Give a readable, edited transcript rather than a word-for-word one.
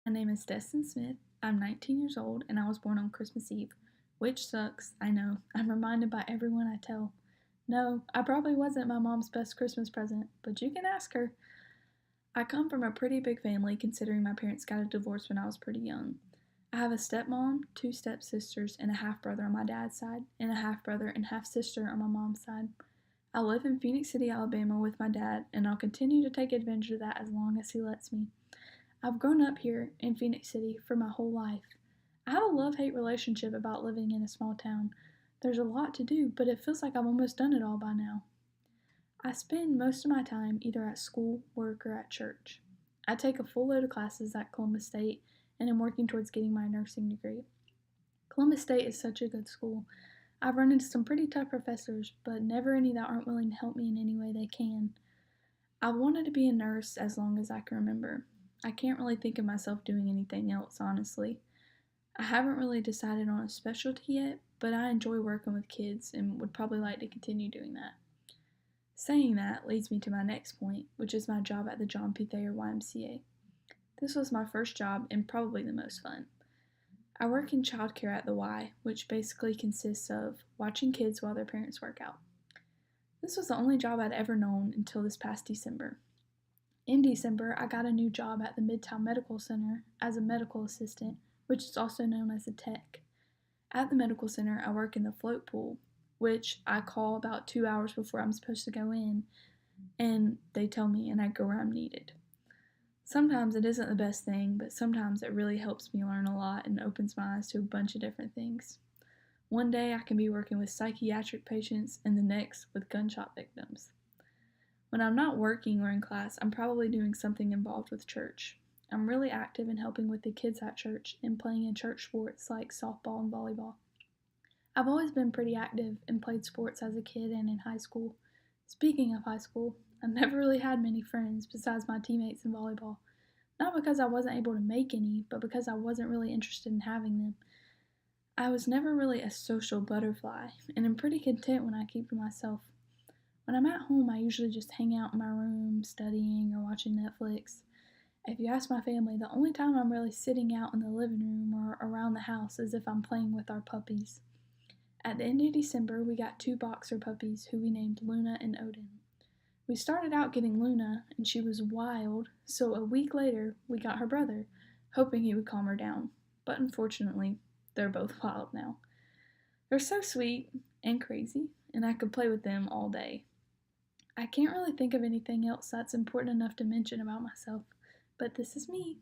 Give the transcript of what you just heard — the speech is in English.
My name is Destin Smith. I'm 19 years old and I was born on Christmas Eve, which sucks, I know. I'm reminded by everyone I tell. No, I probably wasn't my mom's best Christmas present, but you can ask her. I come from a pretty big family considering my parents got a divorce when I was pretty young. I have a stepmom, two stepsisters, and a half brother on my dad's side, and a half brother and half sister on my mom's side. I live in Phoenix City, Alabama with my dad, and I'll continue to take advantage of that as long as he lets me. I've grown up here in Phoenix City for my whole life. I have a love hate relationship about living in a small town. There's a lot to do, but it feels like I've almost done it all by now. I spend most of my time either at school, work, or at church. I take a full load of classes at Columbus State and am working towards getting my nursing degree. Columbus State is such a good school. I've run into some pretty tough professors, but never any that aren't willing to help me in any way they can. I've wanted to be a nurse as long as I can remember. I can't really think of myself doing anything else, honestly. I haven't really decided on a specialty yet, but I enjoy working with kids and would probably like to continue doing that. Saying that leads me to my next point, which is my job at the John P. Thayer YMCA. This was my first job and probably the most fun. I work in childcare at the Y, which basically consists of watching kids while their parents work out. This was the only job I'd ever known until this past December. In December, I got a new job at the Midtown Medical Center as a medical assistant, which is also known as a tech. At the medical center, I work in the float pool, which I call about 2 hours before I'm supposed to go in, and they tell me, and I go where I'm needed. Sometimes it isn't the best thing, but sometimes it really helps me learn a lot and opens my eyes to a bunch of different things. One day I can be working with psychiatric patients, and the next with gunshot victims. When I'm not working or in class, I'm probably doing something involved with church. I'm really active in helping with the kids at church and playing in church sports like softball and volleyball. I've always been pretty active and played sports as a kid and in high school. Speaking of high school, I never really had many friends besides my teammates in volleyball. Not because I wasn't able to make any, but because I wasn't really interested in having them. I was never really a social butterfly, and am pretty content when I keep to myself. When I'm at home, I usually just hang out in my room, studying or watching Netflix. If you ask my family, the only time I'm really sitting out in the living room or around the house is if I'm playing with our puppies. At the end of December, we got two boxer puppies who we named Luna and Odin. We started out getting Luna, and she was wild, so a week later, we got her brother, hoping he would calm her down. But unfortunately, they're both wild now. They're so sweet and crazy, and I could play with them all day. I can't really think of anything else that's important enough to mention about myself, but this is me.